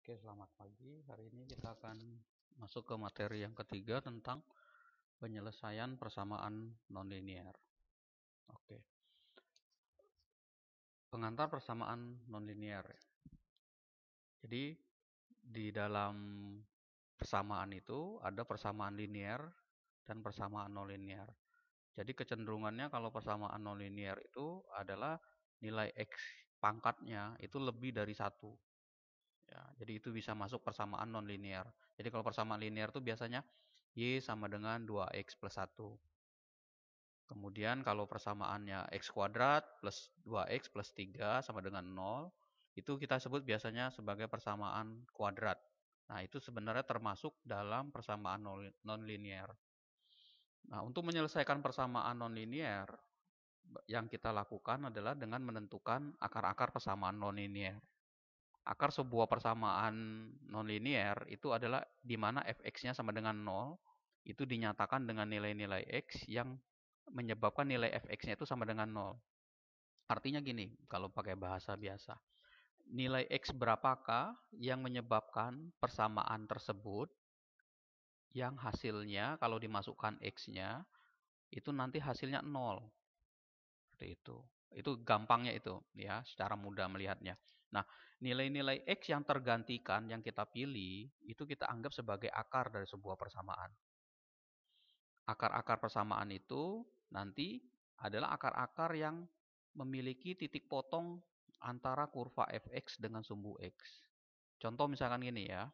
Oke, selamat pagi. Hari ini kita akan masuk ke materi yang ketiga tentang penyelesaian persamaan nonlinear. Oke. Pengantar persamaan nonlinear. Jadi di dalam persamaan itu ada persamaan linear dan persamaan nonlinear. Jadi kecenderungannya kalau persamaan nonlinear itu adalah nilai X pangkatnya itu lebih dari 1. Ya, jadi itu bisa masuk persamaan nonlinear. Jadi kalau persamaan linear itu biasanya Y sama dengan 2X plus 1. Kemudian kalau persamaannya X kuadrat plus 2X plus 3 sama dengan 0, itu kita sebut biasanya sebagai persamaan kuadrat. Nah, itu sebenarnya termasuk dalam persamaan nonlinear. Nah, untuk menyelesaikan persamaan nonlinear, yang kita lakukan adalah dengan menentukan akar-akar persamaan nonlinear. Akar sebuah persamaan nonlinear itu adalah di mana fx-nya sama dengan 0, itu dinyatakan dengan nilai-nilai x yang menyebabkan nilai fx-nya itu sama dengan 0. Artinya gini, kalau pakai bahasa biasa. Nilai x berapakah yang menyebabkan persamaan tersebut yang hasilnya kalau dimasukkan x-nya itu nanti hasilnya 0. Seperti itu. Itu gampangnya itu ya, secara mudah melihatnya. Nah, nilai-nilai X yang tergantikan yang kita pilih itu kita anggap sebagai akar dari sebuah persamaan. Akar-akar persamaan itu nanti adalah akar-akar yang memiliki titik potong antara kurva fx dengan sumbu x. Contoh misalkan gini ya.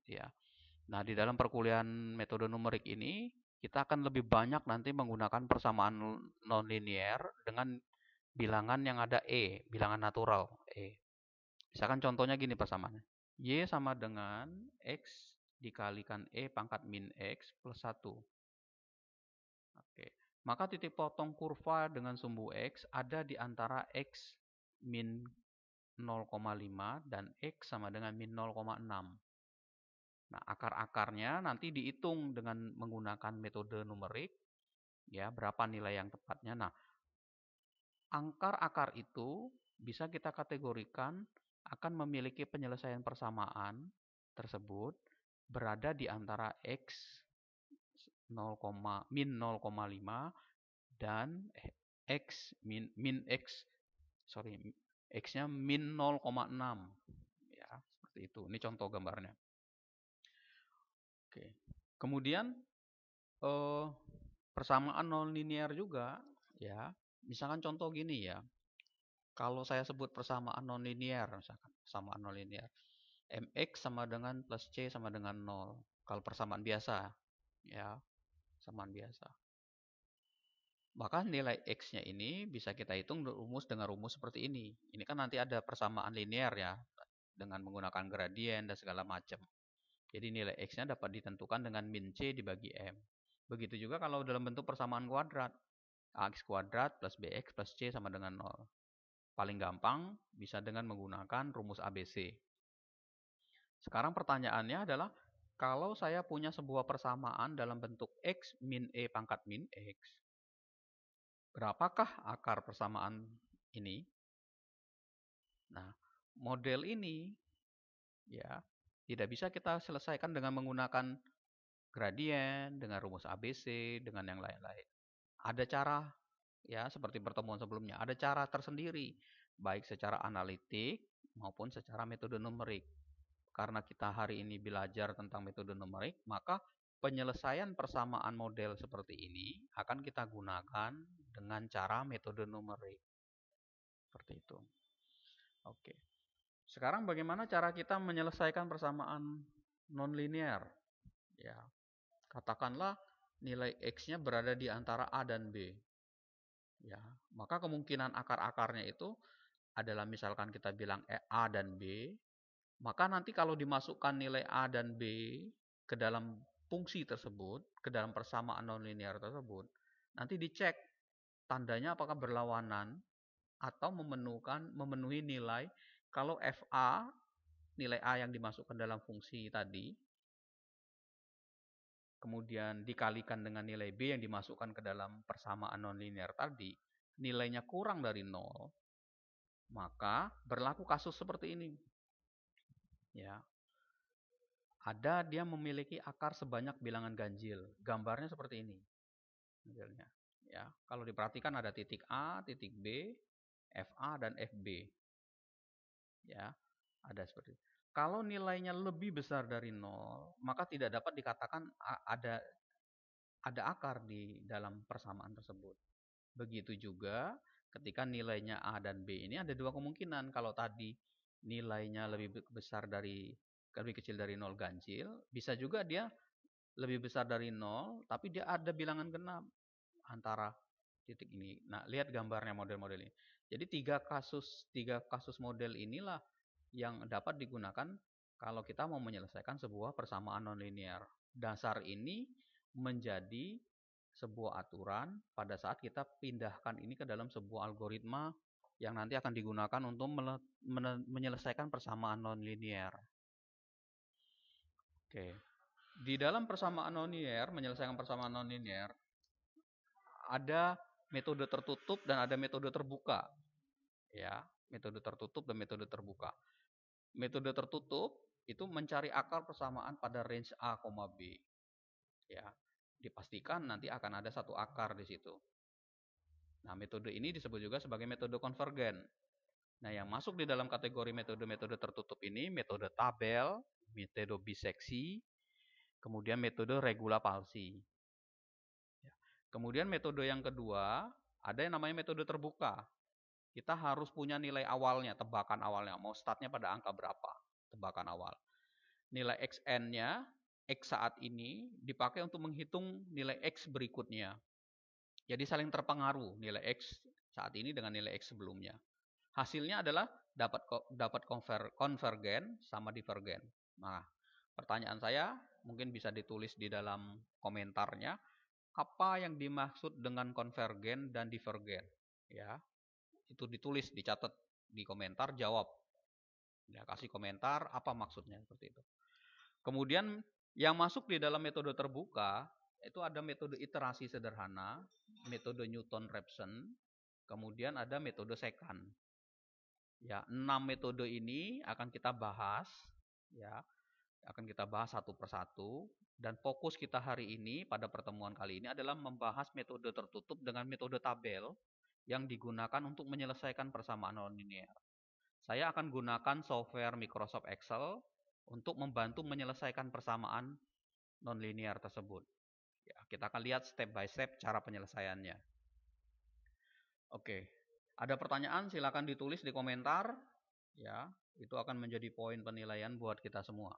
Ya. Nah, di dalam perkuliahan metode numerik ini kita akan lebih banyak nanti menggunakan persamaan nonlinear dengan bilangan yang ada E, bilangan natural E. Misalkan contohnya gini persamaannya. Y sama dengan X dikalikan E pangkat min X plus 1. Oke. Maka titik potong kurva dengan sumbu X ada di antara X min 0,5 dan X sama dengan min 0,6. Nah, akar-akarnya nanti dihitung dengan menggunakan metode numerik. Ya, berapa nilai yang tepatnya. Nah, akar-akar itu bisa kita kategorikan akan memiliki penyelesaian persamaan tersebut berada di antara X 0, min 0,5 dan X min X X-nya min 0,6 ya, seperti itu. Ini contoh gambarnya. Oke. Kemudian persamaan nonlinear juga ya. Misalkan contoh gini ya. Kalau saya sebut persamaan nonlinear misalkan, persamaan nonlinear. Mx sama dengan plus C sama dengan 0. Kalau persamaan biasa ya, persamaan biasa. Maka nilai X-nya ini bisa kita hitung rumus dengan rumus seperti ini. Ini kan nanti ada persamaan linear ya, dengan menggunakan gradien dan segala macam. Jadi nilai X-nya dapat ditentukan dengan min C dibagi M. Begitu juga kalau dalam bentuk persamaan kuadrat. AX kuadrat plus BX plus C sama dengan 0. Paling gampang bisa dengan menggunakan rumus ABC. Sekarang pertanyaannya adalah, kalau saya punya sebuah persamaan dalam bentuk X min E pangkat min X, berapakah akar persamaan ini? Nah, model ini ya tidak bisa kita selesaikan dengan menggunakan gradien, dengan rumus ABC, dengan yang lain-lain. Ada cara ya, seperti pertemuan sebelumnya, ada cara tersendiri baik secara analitik maupun secara metode numerik. Karena kita hari ini belajar tentang metode numerik, maka penyelesaian persamaan model seperti ini akan kita gunakan dengan cara metode numerik. Seperti itu. Oke. Sekarang bagaimana cara kita menyelesaikan persamaan nonlinear? Ya. Katakanlah nilai X-nya berada di antara A dan B. Ya, maka kemungkinan akar-akarnya itu adalah misalkan kita bilang A dan B, maka nanti kalau dimasukkan nilai A dan B ke dalam fungsi tersebut, ke dalam persamaan nonlinear tersebut, nanti dicek tandanya apakah berlawanan atau memenuhi nilai kalau FA, nilai A yang dimasukkan dalam fungsi tadi, kemudian dikalikan dengan nilai B yang dimasukkan ke dalam persamaan nonlinear tadi, nilainya kurang dari 0, maka berlaku kasus seperti ini. Ya. Ada dia memiliki akar sebanyak bilangan ganjil. Gambarnya seperti ini. Modelnya. Ya, kalau diperhatikan ada titik A, titik B, FA dan FB. Ya, ada seperti itu. Kalau nilainya lebih besar dari 0, maka tidak dapat dikatakan ada akar di dalam persamaan tersebut. Begitu juga ketika nilainya A dan B ini ada dua kemungkinan. Kalau tadi nilainya lebih kecil dari 0 ganjil, bisa juga dia lebih besar dari 0, tapi dia ada bilangan genap antara titik ini. Nah, lihat gambarnya model-model ini. Jadi tiga kasus model inilah yang dapat digunakan kalau kita mau menyelesaikan sebuah persamaan nonlinear. Dasar ini menjadi sebuah aturan pada saat kita pindahkan ini ke dalam sebuah algoritma yang nanti akan digunakan untuk menyelesaikan persamaan nonlinear. Oke. Di dalam persamaan nonlinear, menyelesaikan persamaan nonlinear, ada metode tertutup dan ada metode terbuka. Ya, metode tertutup dan metode terbuka. Metode tertutup itu mencari akar persamaan pada range A, B. Ya, dipastikan nanti akan ada satu akar di situ. Nah, metode ini disebut juga sebagai metode konvergen. Nah, yang masuk di dalam kategori metode-metode tertutup ini, metode tabel, metode biseksi, kemudian metode regula palsi. Kemudian metode yang kedua, ada yang namanya metode terbuka. Kita harus punya nilai awalnya, tebakan awalnya. Mau startnya pada angka berapa, tebakan awal. Nilai xn-nya, x saat ini, dipakai untuk menghitung nilai x berikutnya. Jadi saling terpengaruh nilai x saat ini dengan nilai x sebelumnya. Hasilnya adalah dapat konvergen sama divergen. Nah, pertanyaan saya mungkin bisa ditulis di dalam komentarnya. Apa yang dimaksud dengan konvergen dan divergen? Ya, itu ditulis, dicatat di komentar, jawab. Ya, kasih komentar apa maksudnya seperti itu. Kemudian yang masuk di dalam metode terbuka itu ada metode iterasi sederhana, metode Newton-Raphson, kemudian ada metode secant. Ya, 6 metode ini akan kita bahas, ya, akan kita bahas satu persatu. Dan fokus kita hari ini pada pertemuan kali ini adalah membahas metode tertutup dengan metode tabel yang digunakan untuk menyelesaikan persamaan nonlinear. Saya akan gunakan software Microsoft Excel untuk membantu menyelesaikan persamaan nonlinear tersebut. Ya, kita akan lihat step by step cara penyelesaiannya. Oke, ada pertanyaan silakan ditulis di komentar. Ya, itu akan menjadi poin penilaian buat kita semua.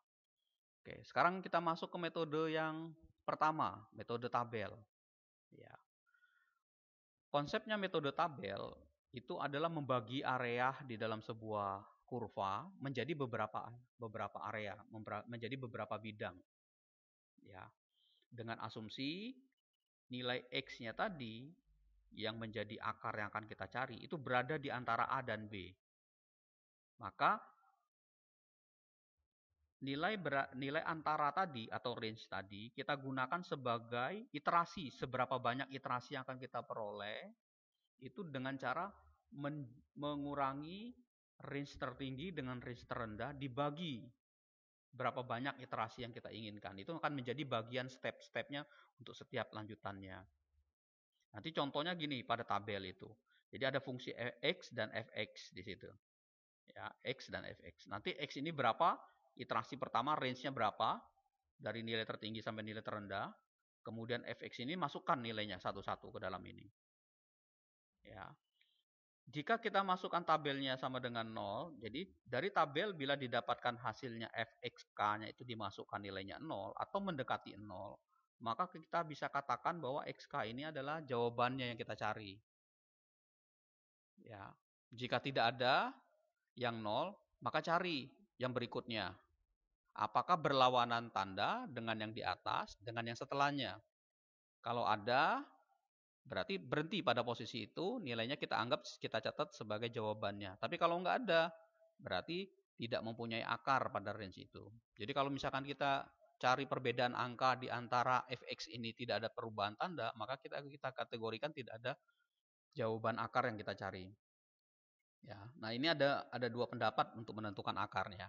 Oke, sekarang kita masuk ke metode yang pertama, metode tabel. Ya. Konsepnya metode tabel itu adalah membagi area di dalam sebuah kurva menjadi beberapa area, menjadi beberapa bidang. Ya. Dengan asumsi nilai x-nya tadi yang menjadi akar yang akan kita cari itu berada di antara A dan B. Maka nilai antara tadi atau range tadi kita gunakan sebagai iterasi. Seberapa banyak iterasi yang akan kita peroleh itu dengan cara mengurangi range tertinggi dengan range terendah dibagi berapa banyak iterasi yang kita inginkan. Itu akan menjadi bagian step-stepnya untuk setiap lanjutannya. Nanti contohnya gini pada tabel itu. Jadi ada fungsi x dan fx di situ. Ya, x dan fx. Nanti x ini berapa? Iterasi pertama range-nya berapa? Dari nilai tertinggi sampai nilai terendah. Kemudian fx ini masukkan nilainya satu-satu ke dalam ini. Ya. Jika kita masukkan tabelnya sama dengan 0, jadi dari tabel bila didapatkan hasilnya fxk-nya itu dimasukkan nilainya 0 atau mendekati 0, maka kita bisa katakan bahwa xk ini adalah jawabannya yang kita cari. Ya. Jika tidak ada yang 0, maka cari yang berikutnya. Apakah berlawanan tanda dengan yang di atas, dengan yang setelahnya? Kalau ada, berarti berhenti pada posisi itu, nilainya kita catat sebagai jawabannya. Tapi kalau nggak ada, berarti tidak mempunyai akar pada range itu. Jadi kalau misalkan kita cari perbedaan angka di antara fx ini tidak ada perubahan tanda, maka kita kategorikan tidak ada jawaban akar yang kita cari. Ya, nah ini ada dua pendapat untuk menentukan akarnya.